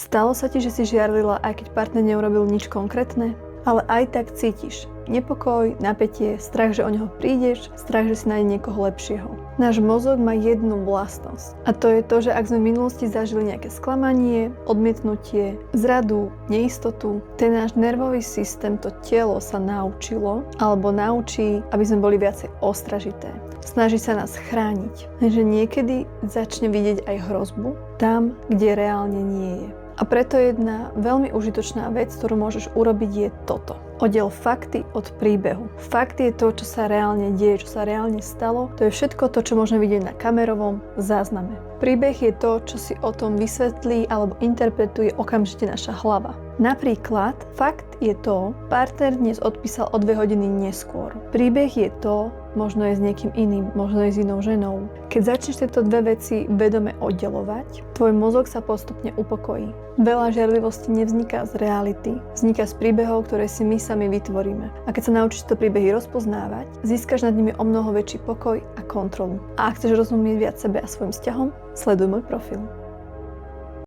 Stalo sa ti, že si žiarlila, aj keď partner neurobil nič konkrétne? Ale aj tak cítiš nepokoj, napätie, strach, že o neho prídeš, strach, že si nájde niekoho lepšieho. Náš mozog má jednu vlastnosť. A to je to, že ak sme v minulosti zažili nejaké sklamanie, odmietnutie, zradu, neistotu, ten náš nervový systém, to telo sa naučilo, alebo naučí, aby sme boli viacej ostražité. Snaží sa nás chrániť. Takže niekedy začne vidieť aj hrozbu tam, kde reálne nie je. A preto jedna veľmi užitočná vec, ktorú môžeš urobiť, je toto. Oddel fakty od príbehu. Fakt je to, čo sa reálne deje, čo sa reálne stalo. To je všetko to, čo môžeme vidieť na kamerovom zázname. Príbeh je to, čo si o tom vysvetlí alebo interpretuje okamžite naša hlava. Napríklad, fakt je to, partner dnes odpísal o 2 hodiny neskôr. Príbeh je to, možno je s niekým iným, možno je s inou ženou. Keď začneš tieto dve veci vedome oddelovať, tvoj mozog sa postupne upokojí. Veľa žiarlivosti nevzniká z reality, vzniká z príbehov, ktoré si my sami vytvoríme. A keď sa naučíš tieto príbehy rozpoznávať, získaš nad nimi omnoho väčší pokoj a kontrolu. A ak chceš rozumieť viac sebe a svojim vzťahom, sleduj môj profil.